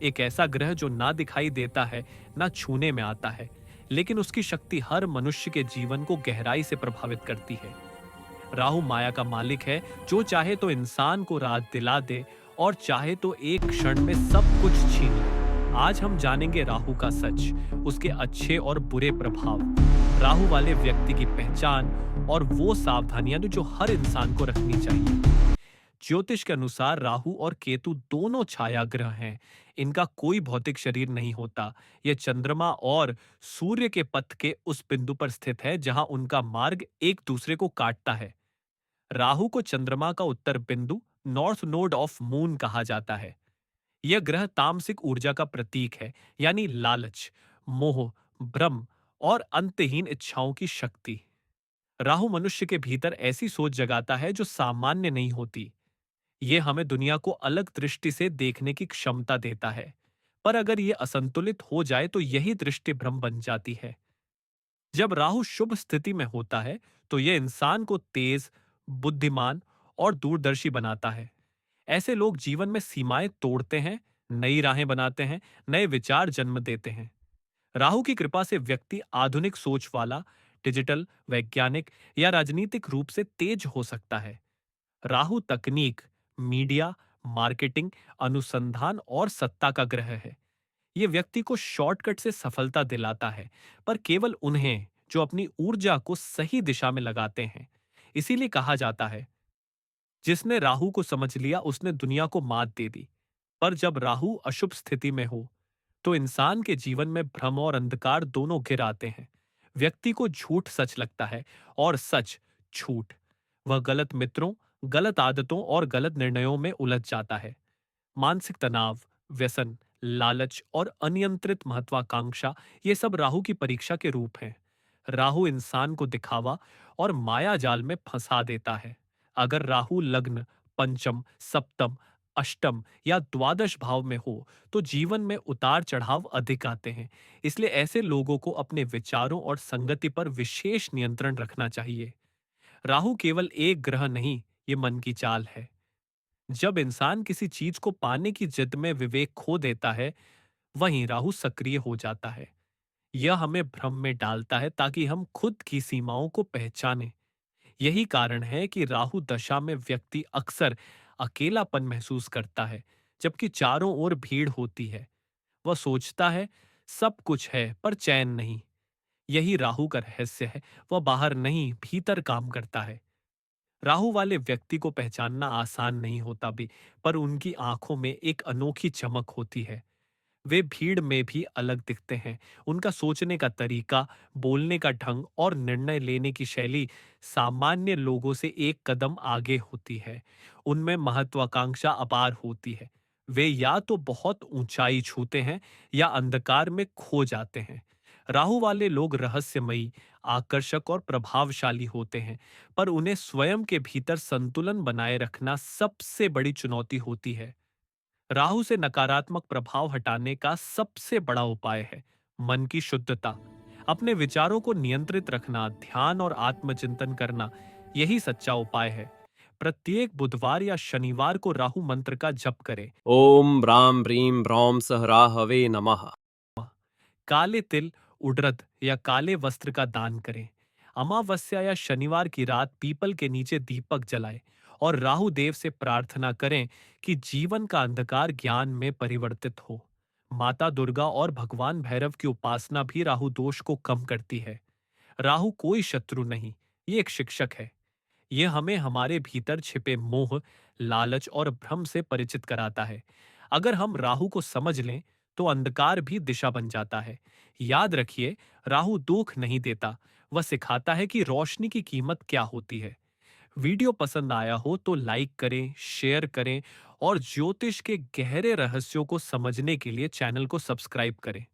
एक ऐसा ग्रह जो ना दिखाई देता है, ना छूने में आता है, लेकिन उसकी शक्ति हर मनुष्य के जीवन को गहराई से प्रभावित करती है। राहु माया का मालिक है, जो चाहे तो इंसान को रात दिला दे और चाहे तो एक क्षण में सब कुछ छीन ले। आज हम जानेंगे राहु का सच, उसके अच्छे और बुरे प्रभाव, राहु वाले व्यक्ति की पहचान और वो सावधानियां जो हर इंसान को रखनी चाहिए। ज्योतिष के अनुसार राहु और केतु दोनों छाया ग्रह हैं। इनका कोई भौतिक शरीर नहीं होता। यह चंद्रमा और सूर्य के पथ के उस बिंदु पर स्थित है जहां उनका मार्ग एक दूसरे को काटता है। राहु को चंद्रमा का उत्तर बिंदु, नॉर्थ नोड ऑफ मून कहा जाता है। यह ग्रह तामसिक ऊर्जा का प्रतीक है, यानी लालच, मोह, भ्रम और अंतहीन इच्छाओं की शक्ति। राहु मनुष्य के भीतर ऐसी सोच जगाता है जो सामान्य नहीं होती। ये हमें दुनिया को अलग दृष्टि से देखने की क्षमता देता है। पर अगर ये असंतुलित हो जाए तो यही दृष्टि भ्रम बन जाती है। जब राहु शुभ स्थिति में होता है तो यह इंसान को तेज, बुद्धिमान और दूरदर्शी बनाता है। ऐसे लोग जीवन में सीमाएं तोड़ते हैं, नई राहें बनाते हैं, नए विचार जन्म देते हैं। राहु की कृपा से व्यक्ति आधुनिक सोच वाला, डिजिटल, वैज्ञानिक या राजनीतिक रूप से तेज हो सकता है। राहु तकनीक, मीडिया, मार्केटिंग, अनुसंधान और सत्ता का ग्रह है। यह व्यक्ति को शॉर्टकट से सफलता दिलाता है, पर केवल उन्हें जो अपनी ऊर्जा को सही दिशा में लगाते हैं। इसीलिए कहा जाता है, जिसने राहु को समझ लिया उसने दुनिया को मात दे दी। पर जब राहु अशुभ स्थिति में हो तो इंसान के जीवन में भ्रम और अंधकार दोनों घिर आते हैं। व्यक्ति को झूठ सच लगता है और सच झूठ। वह गलत मित्रों, गलत आदतों और गलत निर्णयों में उलझ जाता है। मानसिक तनाव, व्यसन, लालच और अनियंत्रित महत्वाकांक्षा, ये सब राहु की परीक्षा के रूप हैं। राहु इंसान को दिखावा और माया जाल में फंसा देता है। अगर राहु लग्न, पंचम, सप्तम, अष्टम या द्वादश भाव में हो तो जीवन में उतार चढ़ाव अधिक आते हैं। इसलिए ऐसे लोगों को अपने विचारों और संगति पर विशेष नियंत्रण रखना चाहिए। राहु केवल एक ग्रह नहीं, ये मन की चाल है। जब इंसान किसी चीज को पाने की जिद में विवेक खो देता है, वहीं राहु सक्रिय हो जाता है। यह हमें भ्रम में डालता है ताकि हम खुद की सीमाओं को पहचानें। यही कारण है कि राहु दशा में व्यक्ति अक्सर अकेलापन महसूस करता है, जबकि चारों ओर भीड़ होती है। वह सोचता है सब कुछ है पर चैन नहीं। यही राहु का रहस्य है, वह बाहर नहीं भीतर काम करता है। राहु वाले व्यक्ति को पहचानना आसान नहीं होता भी, पर उनकी आंखों में एक अनोखी चमक होती है। वे भीड़ में भी अलग दिखते हैं। उनका सोचने का तरीका, बोलने का ढंग और निर्णय लेने की शैली सामान्य लोगों से एक कदम आगे होती है। उनमें महत्वाकांक्षा अपार होती है। वे या तो बहुत ऊंचाई छूते हैं या अंधकार में खो जाते हैं। राहु वाले लोग रहस्यमयी, आकर्षक और प्रभावशाली होते हैं, पर उन्हें स्वयं के भीतर संतुलन बनाए रखना सबसे बड़ी चुनौती होती है। राहु से नकारात्मक प्रभाव हटाने का सबसे बड़ा उपाय है मन की शुद्धता। अपने विचारों को नियंत्रित रखना, ध्यान और आत्मचिंतन करना, यही सच्चा उपाय है। प्रत्येक बुधवार या शनिवार को राहु मंत्र का जप करें। ॐ ब्रां ब्रीं ब्रौं सह्राहवे नमः। काले तिल, उड़द या काले वस्त्र का दान करें। अमावस्या या शनिवार की रात पीपल के नीचे दीपक जलाएं और राहु देव से प्रार्थना करें कि जीवन का अंधकार ज्ञान में परिवर्तित हो। माता दुर्गा और भगवान भैरव की उपासना भी राहु दोष को कम करती है। राहु कोई शत्रु नहीं, ये एक शिक्षक है। ये हमें हमारे भीतर छिपे मोह, लालच और भ्रम से परिचित कराता है। अगर हम राहु को समझ लें तो अंधकार भी दिशा बन जाता है। याद रखिए, राहु दुख नहीं देता, वह सिखाता है कि रोशनी की कीमत क्या होती है। वीडियो पसंद आया हो तो लाइक करें, शेयर करें और ज्योतिष के गहरे रहस्यों को समझने के लिए चैनल को सब्सक्राइब करें।